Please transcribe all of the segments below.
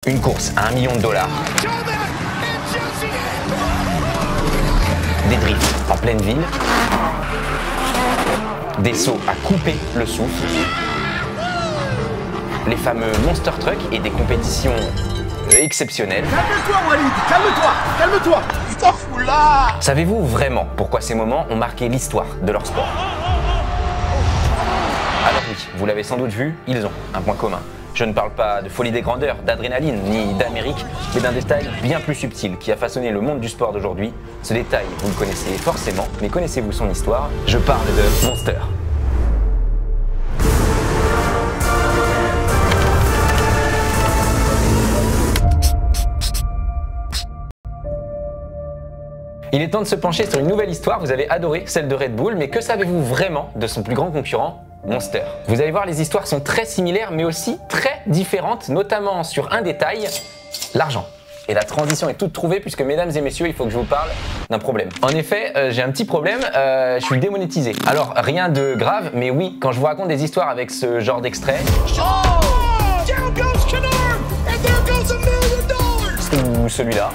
Une course à 1 million de dollars. Des drifts en pleine ville. Des sauts à couper le souffle. Les fameux Monster Truck et des compétitions exceptionnelles. Calme-toi, Walid, calme-toi, calme-toi. Putain, fou là. Savez-vous vraiment pourquoi ces moments ont marqué l'histoire de leur sport? Alors oui, vous l'avez sans doute vu, ils ont un point commun. Je ne parle pas de folie des grandeurs, d'adrénaline, ni d'Amérique, mais d'un détail bien plus subtil qui a façonné le monde du sport d'aujourd'hui. Ce détail, vous le connaissez forcément, mais connaissez-vous son histoire? Je parle de Monster. Il est temps de se pencher sur une nouvelle histoire. Vous avez adoré celle de Red Bull, mais que savez-vous vraiment de son plus grand concurrent, Monster? Vous allez voir, les histoires sont très similaires, mais aussi très différentes, notamment sur un détail, l'argent. Et la transition est toute trouvée puisque, mesdames et messieurs, il faut que je vous parle d'un problème. En effet, j'ai un petit problème, je suis démonétisé. Alors, rien de grave, mais oui, quand je vous raconte des histoires avec ce genre d'extrait... Ou celui-là...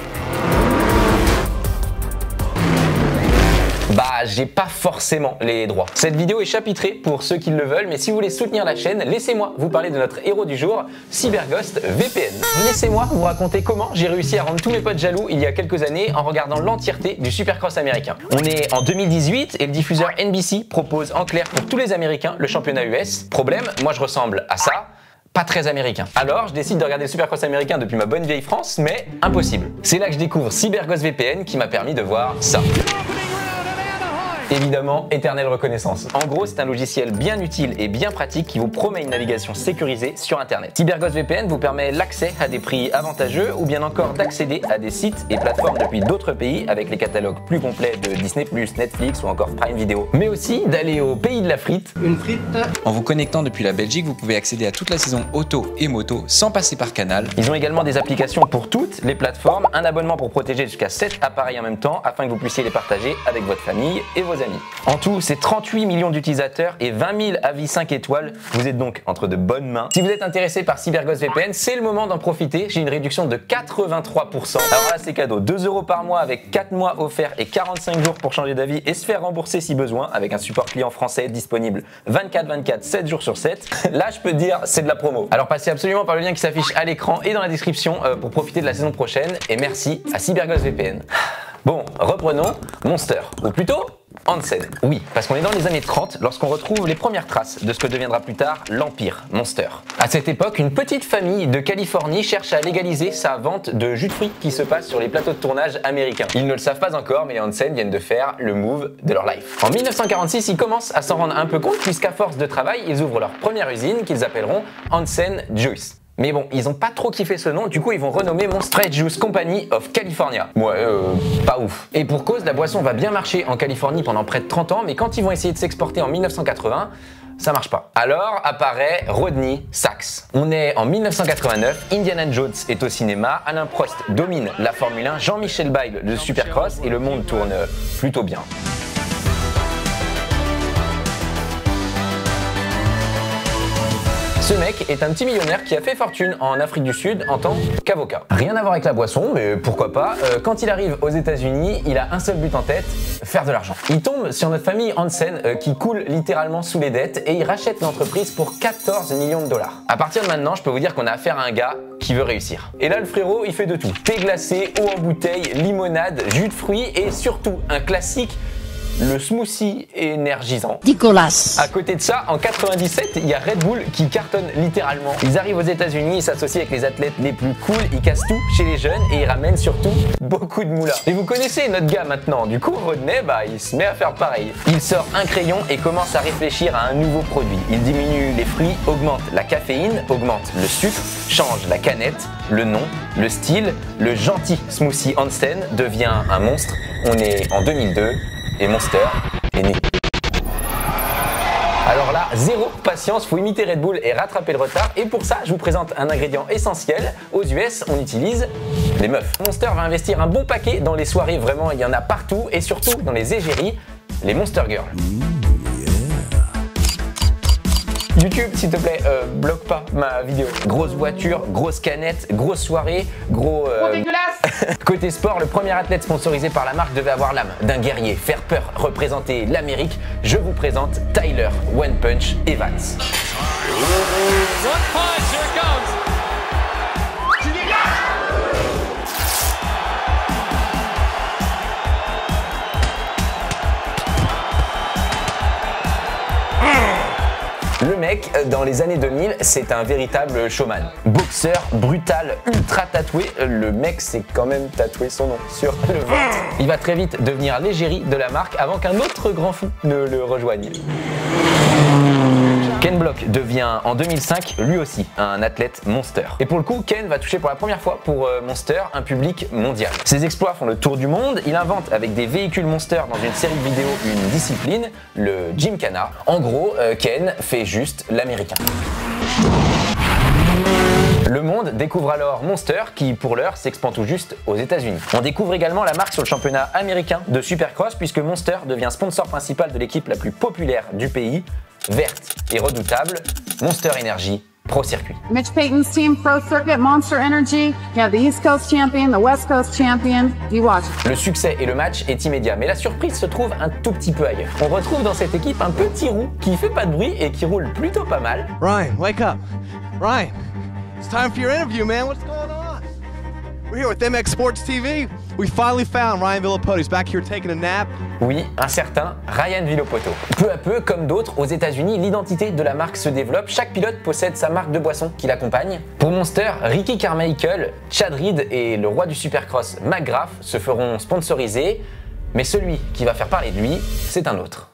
Bah, j'ai pas forcément les droits. Cette vidéo est chapitrée pour ceux qui le veulent, mais si vous voulez soutenir la chaîne, laissez-moi vous parler de notre héros du jour, CyberGhost VPN. Laissez-moi vous raconter comment j'ai réussi à rendre tous mes potes jaloux il y a quelques années en regardant l'entièreté du Supercross américain. On est en 2018 et le diffuseur NBC propose en clair pour tous les Américains le championnat US. Problème, moi je ressemble à ça. Pas très américain. Alors, je décide de regarder le Supercross américain depuis ma bonne vieille France, mais impossible. C'est là que je découvre CyberGhost VPN qui m'a permis de voir ça. Évidemment, éternelle reconnaissance. En gros, c'est un logiciel bien utile et bien pratique qui vous promet une navigation sécurisée sur Internet. CyberGhost VPN vous permet l'accès à des prix avantageux ou bien encore d'accéder à des sites et plateformes depuis d'autres pays avec les catalogues plus complets de Disney+, Netflix ou encore Prime Video. Mais aussi d'aller au pays de la frite. Une frite. En vous connectant depuis la Belgique, vous pouvez accéder à toute la saison auto et moto sans passer par Canal. Ils ont également des applications pour toutes les plateformes, un abonnement pour protéger jusqu'à 7 appareils en même temps afin que vous puissiez les partager avec votre famille et vos amis. En tout, c'est 38 millions d'utilisateurs et 20 000 avis 5 étoiles. Vous êtes donc entre de bonnes mains. Si vous êtes intéressé par CyberGhost VPN, c'est le moment d'en profiter. J'ai une réduction de 83%. Alors là, c'est cadeau. 2 € par mois avec 4 mois offerts et 45 jours pour changer d'avis et se faire rembourser si besoin avec un support client français disponible 24/24, 7 jours sur 7. Là, je peux te dire, c'est de la promo. Alors passez absolument par le lien qui s'affiche à l'écran et dans la description pour profiter de la saison prochaine. Et merci à CyberGhost VPN. Bon, reprenons Monster, ou plutôt Hansen. Oui, parce qu'on est dans les années 30 lorsqu'on retrouve les premières traces de ce que deviendra plus tard l'Empire Monster. À cette époque, une petite famille de Californie cherche à légaliser sa vente de jus de fruits qui se passe sur les plateaux de tournage américains. Ils ne le savent pas encore, mais les Hansen viennent de faire le move de leur life. En 1946, ils commencent à s'en rendre un peu compte puisqu'à force de travail, ils ouvrent leur première usine qu'ils appelleront Hansen Juice. Mais bon, ils ont pas trop kiffé ce nom, du coup ils vont renommer Monster Juice Company of California. Ouais, pas ouf. Et pour cause, la boisson va bien marcher en Californie pendant près de 30 ans, mais quand ils vont essayer de s'exporter en 1980, ça marche pas. Alors apparaît Rodney Sachs. On est en 1989, Indiana Jones est au cinéma, Alain Prost domine la Formule 1, Jean-Michel Bayle le Supercross et le monde tourne plutôt bien. Ce mec est un petit millionnaire qui a fait fortune en Afrique du Sud en tant qu'avocat. Rien à voir avec la boisson, mais pourquoi pas. Quand il arrive aux États-Unis, il a un seul but en tête, faire de l'argent. Il tombe sur notre famille Hansen qui coule littéralement sous les dettes et il rachète l'entreprise pour 14 millions de dollars. À partir de maintenant, je peux vous dire qu'on a affaire à un gars qui veut réussir. Et là, le frérot, il fait de tout. Thé glacé, eau en bouteille, limonade, jus de fruits et surtout un classique, le smoothie énergisant. Nicolas. À côté de ça, en 97, il y a Red Bull qui cartonne littéralement. Ils arrivent aux États-Unis, ils s'associent avec les athlètes les plus cool, ils cassent tout chez les jeunes et ils ramènent surtout beaucoup de moulas. Et vous connaissez notre gars maintenant, du coup Rodney, il se met à faire pareil. Il sort un crayon et commence à réfléchir à un nouveau produit. Il diminue les fruits, augmente la caféine, augmente le sucre, change la canette, le nom, le style. Le gentil smoothie Hansen devient un monstre. On est en 2002. Et Monster est né. Alors là, zéro patience, faut imiter Red Bull et rattraper le retard. Et pour ça, je vous présente un ingrédient essentiel. Aux US, on utilise les meufs. Monster va investir un bon paquet dans les soirées, vraiment, il y en a partout. Et surtout, dans les égéries, les Monster Girls. YouTube, s'il te plaît, bloque pas ma vidéo. Grosse voiture, grosse canette, grosse soirée, gros... dégueulasse. Côté sport, le premier athlète sponsorisé par la marque devait avoir l'âme d'un guerrier, faire peur, représenter l'Amérique. Je vous présente Tyler One Punch Evans. One punch, here it comes. Le mec, dans les années 2000, c'est un véritable showman. Boxeur, brutal, ultra tatoué. Le mec s'est quand même tatoué son nom sur le ventre. Il va très vite devenir l'égérie de la marque avant qu'un autre grand fou ne le rejoigne. Ken Block devient en 2005 lui aussi un athlète Monster. Et pour le coup, Ken va toucher pour la première fois pour Monster un public mondial. Ses exploits font le tour du monde. Il invente avec des véhicules Monster dans une série de vidéos une discipline, le Gymkhana. En gros, Ken fait juste l'américain. Le monde découvre alors Monster qui, pour l'heure, s'expand tout juste aux États-Unis. On découvre également la marque sur le championnat américain de Supercross puisque Monster devient sponsor principal de l'équipe la plus populaire du pays, verte et redoutable, Monster Energy Pro Circuit. Mitch Payton's team, Pro Circuit, Monster Energy. You have the East Coast champion, the West Coast champion. You watch. Le succès et le match est immédiat, mais la surprise se trouve un tout petit peu ailleurs. On retrouve dans cette équipe un petit roux qui fait pas de bruit et qui roule plutôt pas mal. Ryan, wake up. Ryan, it's time for your interview, man. What's going on? We're here with MX Sports TV. We finally found Ryan Villopoto. He's back here taking a nap. Oui, un certain Ryan Villopoto. Peu à peu, comme d'autres, aux États-Unis, l'identité de la marque se développe. Chaque pilote possède sa marque de boisson qui l'accompagne. Pour Monster, Ricky Carmichael, Chad Reed et le roi du Supercross, McGrath, se feront sponsoriser. Mais celui qui va faire parler de lui, c'est un autre.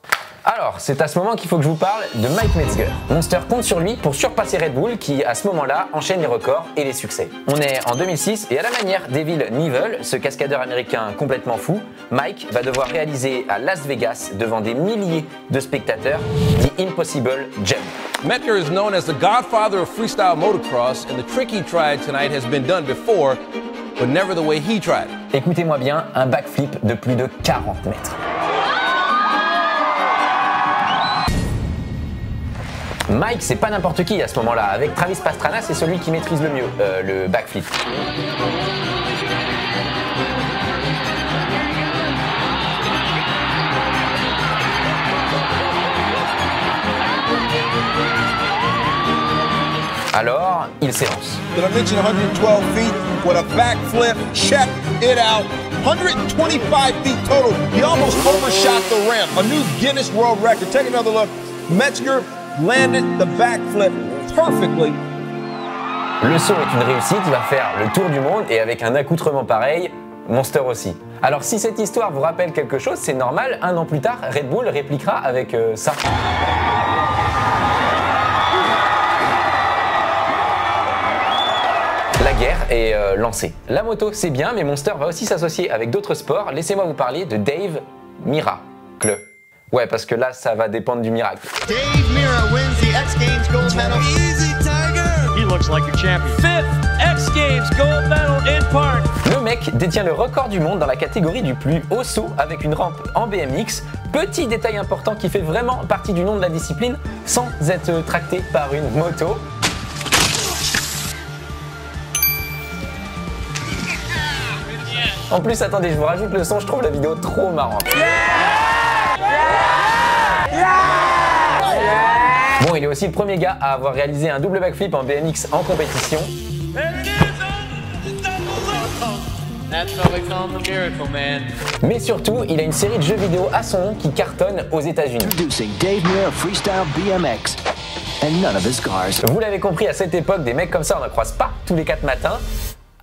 Alors, c'est à ce moment qu'il faut que je vous parle de Mike Metzger. Monster compte sur lui pour surpasser Red Bull qui, à ce moment-là, enchaîne les records et les succès. On est en 2006 et à la manière d'Evil Knievel, ce cascadeur américain complètement fou, Mike va devoir réaliser à Las Vegas, devant des milliers de spectateurs, The Impossible Jump. Metzger is known as the godfather of freestyle motocross, and the trick he tried tonight has been done before, but never the way he tried it. Écoutez-moi bien, un backflip de plus de 40 mètres. Mike, c'est pas n'importe qui à ce moment-là. Avec Travis Pastrana, c'est celui qui maîtrise le mieux le backflip. Alors, il s'élance. Did I mention 112 feet with a backflip? Check it out. 125 feet total. He almost overshot the rim. A new Guinness World Record. Take another look. Metzger landed the backflip perfectly. Le saut est une réussite, il va faire le tour du monde et avec un accoutrement pareil, Monster aussi. Alors si cette histoire vous rappelle quelque chose, c'est normal, un an plus tard, Red Bull répliquera avec ça. La guerre est lancée. La moto c'est bien, mais Monster va aussi s'associer avec d'autres sports. Laissez-moi vous parler de Dave Miracle. Ouais, parce que là, ça va dépendre du miracle. Dave Mira wins the X Games gold medal. Easy, Tiger. He looks like a champion. 5th X Games gold medal in park. Le mec détient le record du monde dans la catégorie du plus haut saut avec une rampe en BMX. Petit détail important qui fait vraiment partie du nom de la discipline sans être tracté par une moto. En plus, attendez, je vous rajoute le son, je trouve la vidéo trop marrante. Bon, il est aussi le premier gars à avoir réalisé un double backflip en BMX en compétition. Mais surtout, il a une série de jeux vidéo à son nom qui cartonne aux États-Unis. Vous l'avez compris, à cette époque, des mecs comme ça, on n'en croise pas tous les 4 matins.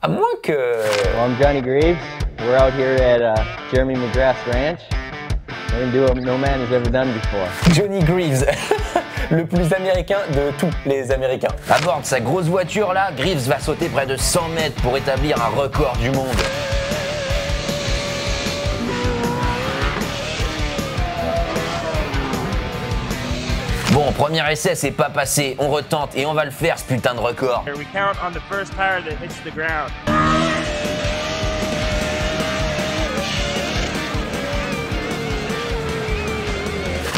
À moins que... Well, I'm Johnny Greaves. We're out here at Jeremy McGrath's ranch. We're gonna do what no man has ever done before. Johnny Greaves, le plus américain de tous les Américains. À bord de sa grosse voiture là, Greaves va sauter près de 100 mètres pour établir un record du monde. Bon, premier essai, c'est pas passé. On retente et on va le faire, ce putain de record. We count on the first tire that hits the ground.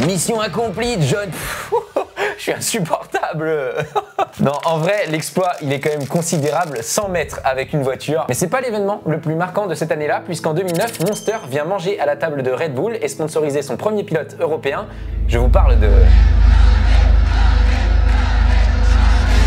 Mission accomplie, John. Je suis insupportable. bleu. Non, en vrai, l'exploit, il est quand même considérable, 100 mètres avec une voiture. Mais c'est pas l'événement le plus marquant de cette année-là, puisqu'en 2009, Monster vient manger à la table de Red Bull et sponsoriser son premier pilote européen. Je vous parle de...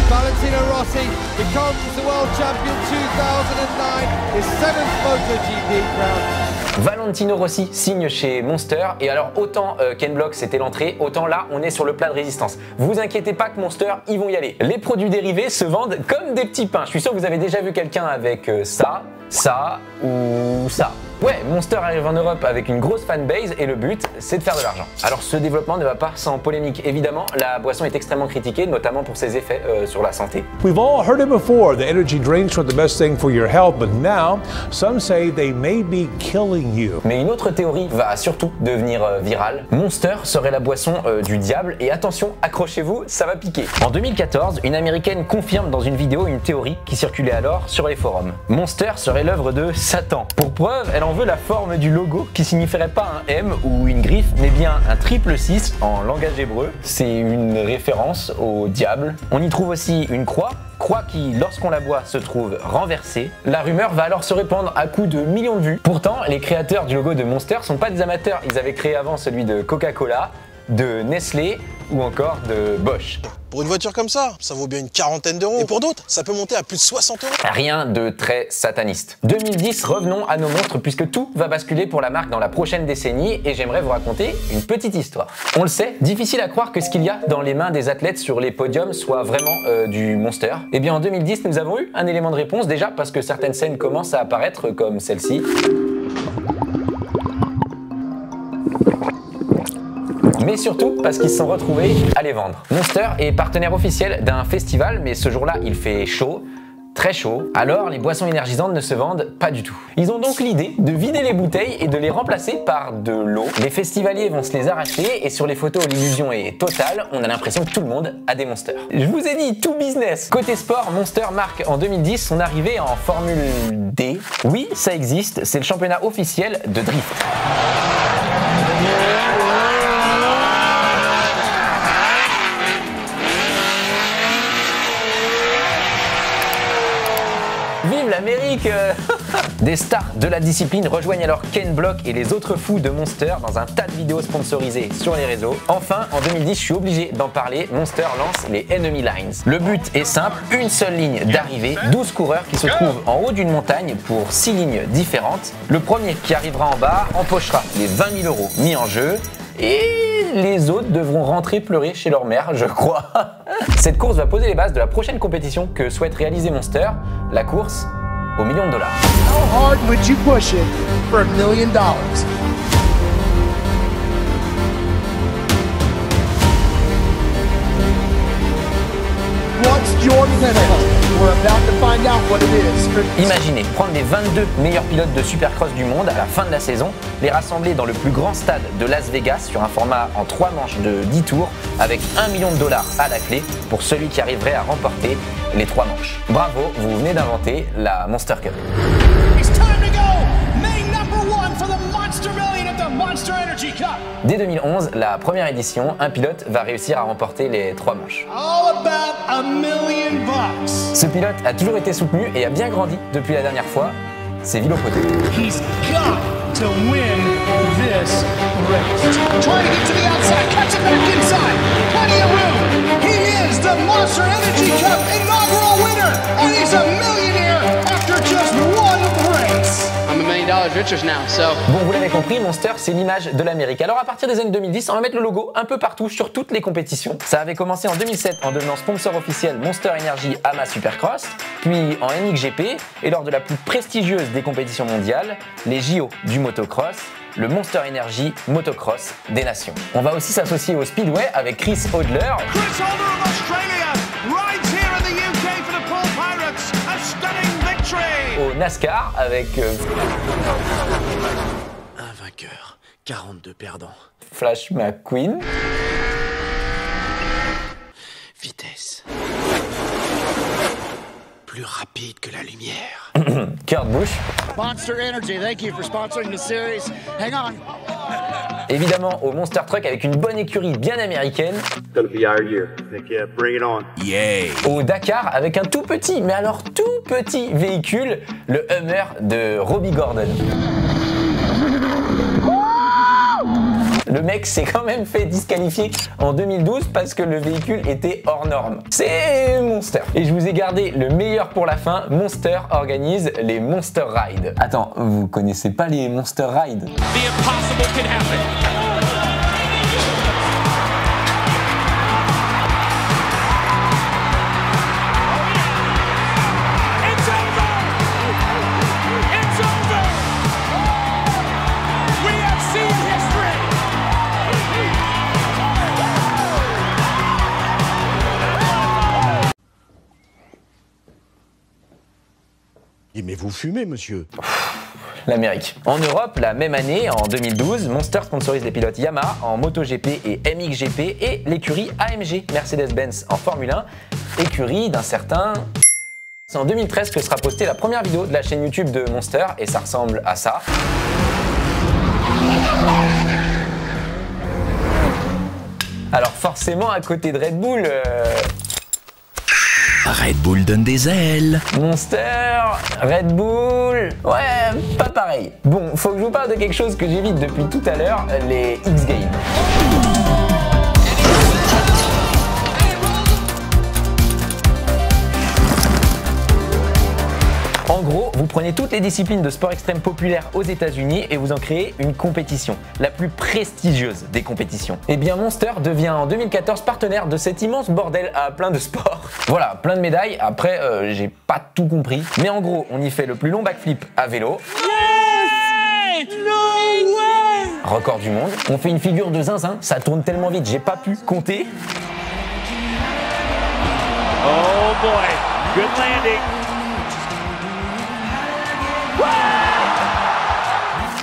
Valentino Rossi becomes the world champion 2009, his 7th MotoGP crown. Valentino Rossi signe chez Monster, et alors autant Ken Block c'était l'entrée, autant là on est sur le plat de résistance. Vous inquiétez pas que Monster, ils vont y aller. Les produits dérivés se vendent comme des petits pains. Je suis sûr que vous avez déjà vu quelqu'un avec ça, ça ou ça. Ouais, Monster arrive en Europe avec une grosse fanbase et le but, c'est de faire de l'argent. Alors ce développement ne va pas sans polémique. Évidemment, la boisson est extrêmement critiquée, notamment pour ses effets sur la santé. We've all heard it before, the energy drinks are the best thing for your health, but now some say they may be killing you. Mais une autre théorie va surtout devenir virale. Monster serait la boisson du diable et attention, accrochez-vous, ça va piquer. En 2014, une américaine confirme dans une vidéo une théorie qui circulait alors sur les forums. Monster serait l'œuvre de Satan. Pour preuve, elle en veut la forme du logo qui signifierait pas un M ou une griffe, mais bien un 666 en langage hébreu. C'est une référence au diable. On y trouve aussi une croix qui, lorsqu'on la boit, se trouve renversée. La rumeur va alors se répandre à coups de millions de vues. Pourtant, les créateurs du logo de Monster sont pas des amateurs. Ils avaient créé avant celui de Coca-Cola, de Nestlé ou encore de Bosch. Pour une voiture comme ça vaut bien une quarantaine d'euros. Et pour d'autres, ça peut monter à plus de 60 euros. Rien de très sataniste. 2010, revenons à nos monstres puisque tout va basculer pour la marque dans la prochaine décennie et j'aimerais vous raconter une petite histoire. On le sait, difficile à croire que ce qu'il y a dans les mains des athlètes sur les podiums soit vraiment du Monster. Eh bien en 2010, nous avons eu un élément de réponse déjà parce que certaines scènes commencent à apparaître comme celle-ci. Mais surtout parce qu'ils se sont retrouvés à les vendre. Monster est partenaire officiel d'un festival, mais ce jour-là, il fait chaud, très chaud. Alors, les boissons énergisantes ne se vendent pas du tout. Ils ont donc l'idée de vider les bouteilles et de les remplacer par de l'eau. Les festivaliers vont se les arracher et sur les photos, l'illusion est totale. On a l'impression que tout le monde a des Monsters. Je vous ai dit, tout business. Côté sport, Monster marque en 2010 son arrivée en Formule D. Oui, ça existe, c'est le championnat officiel de drift. Vive l'Amérique! Des stars de la discipline rejoignent alors Ken Block et les autres fous de Monster dans un tas de vidéos sponsorisées sur les réseaux. Enfin, en 2010, je suis obligé d'en parler, Monster lance les Enemy Lines. Le but est simple, une seule ligne d'arrivée, 12 coureurs qui se trouvent en haut d'une montagne pour 6 lignes différentes. Le premier qui arrivera en bas empochera les 20 000 € mis en jeu. Et les autres devront rentrer pleurer chez leur mère, je crois. Cette course va poser les bases de la prochaine compétition que souhaite réaliser Monster, la course aux millions de dollars. How hard would you push it for $1 million? What's your penalty? We're about to find out what it is. Imaginez prendre les 22 meilleurs pilotes de Supercross du monde à la fin de la saison, les rassembler dans le plus grand stade de Las Vegas sur un format en 3 manches de 10 tours avec $1 million à la clé pour celui qui arriverait à remporter les 3 manches. Bravo, vous venez d'inventer la Monster Cup. Dès 2011, la première édition, un pilote va réussir à remporter les 3 manches. Ce pilote a toujours été soutenu et a bien grandi depuis la dernière fois, c'est Villopoto. Bon, vous l'avez compris, Monster, c'est l'image de l'Amérique. Alors à partir des années 2010, on va mettre le logo un peu partout sur toutes les compétitions. Ça avait commencé en 2007 en devenant sponsor officiel Monster Energy AMA Supercross, puis en MXGP et lors de la plus prestigieuse des compétitions mondiales, les JO du motocross, le Monster Energy Motocross des Nations. On va aussi s'associer au Speedway avec Chris Hodler. Au NASCAR avec un vainqueur, 42 perdants. Flash McQueen. Vitesse. Plus rapide que la lumière. Kurt Busch. Monster Energy, thank you for sponsoring the series. Hang on. évidemment au Monster Truck avec une bonne écurie bien américaine. Au Dakar avec un tout petit, mais alors tout petit véhicule, le Hummer de Robbie Gordon. Le mec s'est quand même fait disqualifier en 2012 parce que le véhicule était hors norme. C'est Monster. Et je vous ai gardé le meilleur pour la fin. Monster organise les Monster Rides. Attends, vous connaissez pas les Monster Rides? Mais vous fumez, monsieur. L'Amérique. En Europe, la même année, en 2012, Monster sponsorise les pilotes Yamaha en MotoGP et MXGP et l'écurie AMG Mercedes-Benz en Formule 1, écurie d'un certain... C'est en 2013 que sera postée la première vidéo de la chaîne YouTube de Monster et ça ressemble à ça. Alors forcément, à côté de Red Bull... Red Bull donne des ailes. Monster, Red Bull, ouais, pas pareil. Bon, faut que je vous parle de quelque chose que j'évite depuis tout à l'heure, les X Games. En gros, vous prenez toutes les disciplines de sport extrême populaires aux États-Unis et vous en créez une compétition, la plus prestigieuse des compétitions. Et bien Monster devient en 2014 partenaire de cet immense bordel à plein de sports. Voilà, plein de médailles, après j'ai pas tout compris. Mais en gros, on y fait le plus long backflip à vélo. Yes! No way! Record du monde. On fait une figure de zinzin, ça tourne tellement vite, j'ai pas pu compter. Oh boy, good landing.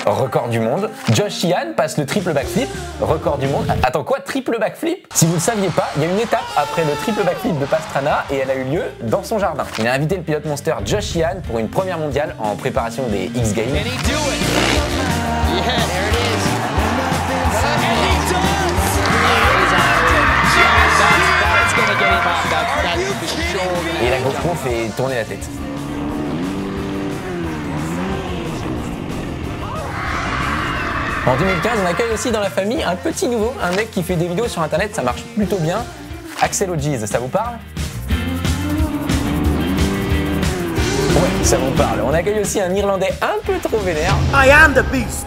Record du monde. Josh Sheehan passe le triple backflip. Record du monde. Attends quoi, triple backflip? Si vous ne le saviez pas, il y a une étape après le triple backflip de Pastrana et elle a eu lieu dans son jardin. Il a invité le pilote Monster Josh Sheehan pour une première mondiale en préparation des X Games. Et la GoPro fait tourner la tête. En 2015, on accueille aussi dans la famille un petit nouveau, un mec qui fait des vidéos sur internet, ça marche plutôt bien. Axel O'Gees, ça vous parle? Ouais, ça vous parle. On accueille aussi un Irlandais un peu trop vénère. I am the beast.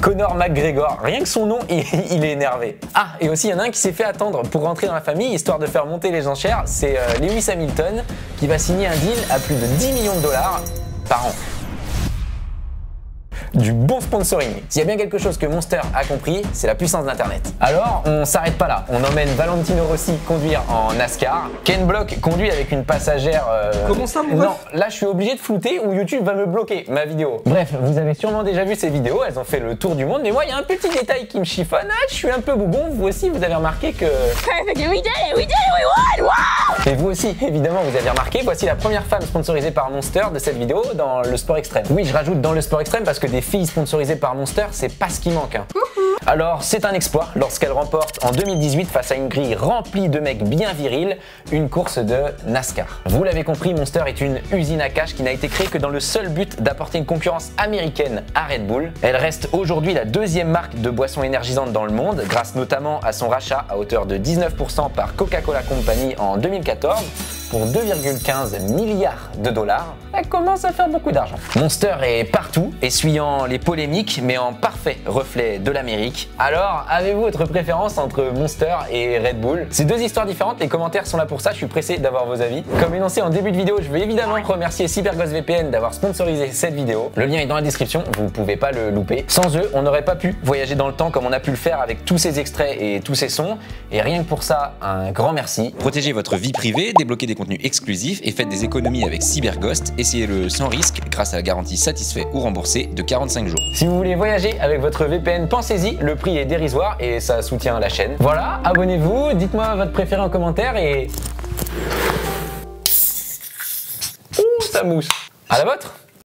Conor McGregor, rien que son nom, il est énervé. Ah, et aussi il y en a un qui s'est fait attendre pour rentrer dans la famille, histoire de faire monter les enchères, c'est Lewis Hamilton, qui va signer un deal à plus de 10 millions de dollars par an. Du bon sponsoring. S'il y a bien quelque chose que Monster a compris, c'est la puissance d'Internet. Alors, on s'arrête pas là. On emmène Valentino Rossi conduire en NASCAR. Ken Block conduit avec une passagère... Comment ça, mon Non, là je suis obligé de flouter ou YouTube va me bloquer ma vidéo. Bref, vous avez sûrement déjà vu ces vidéos, elles ont fait le tour du monde, mais moi il y a un petit détail qui me chiffonne. Ah, je suis un peu bougon, vous aussi vous avez remarqué que... Perfect, we did it, we won, wow! Et vous aussi, évidemment, vous avez remarqué, voici la première femme sponsorisée par Monster de cette vidéo dans le sport extrême. Oui, je rajoute dans le sport extrême parce que des filles sponsorisées par Monster, c'est pas ce qui manque. Hein. Alors, c'est un exploit lorsqu'elle remporte en 2018 face à une grille remplie de mecs bien virils, une course de NASCAR. Vous l'avez compris, Monster est une usine à cash qui n'a été créée que dans le seul but d'apporter une concurrence américaine à Red Bull. Elle reste aujourd'hui la deuxième marque de boissons énergisantes dans le monde, grâce notamment à son rachat à hauteur de 19% par Coca-Cola Company en 2014 pour 2,15 milliards de dollars. Elle commence à faire beaucoup d'argent. Monster est partout, essuyant les polémiques, mais en parfait reflet de l'Amérique. Alors, avez-vous votre préférence entre Monster et Red Bull? C'est deux histoires différentes, les commentaires sont là pour ça, je suis pressé d'avoir vos avis. Comme énoncé en début de vidéo, je veux évidemment remercier CyberGhost VPN d'avoir sponsorisé cette vidéo. Le lien est dans la description, vous ne pouvez pas le louper. Sans eux, on n'aurait pas pu voyager dans le temps comme on a pu le faire avec tous ces extraits et tous ces sons. Et rien que pour ça, un grand merci. Protégez votre vie privée, débloquez des contenus exclusifs et faites des économies avec CyberGhost. Essayez-le sans risque grâce à la garantie satisfait ou remboursé de 45 jours. Si vous voulez voyager avec votre VPN, pensez-y, le prix est dérisoire et ça soutient la chaîne. Voilà, abonnez-vous, dites-moi votre préféré en commentaire et... Ouh, ça mousse. À la vôtre.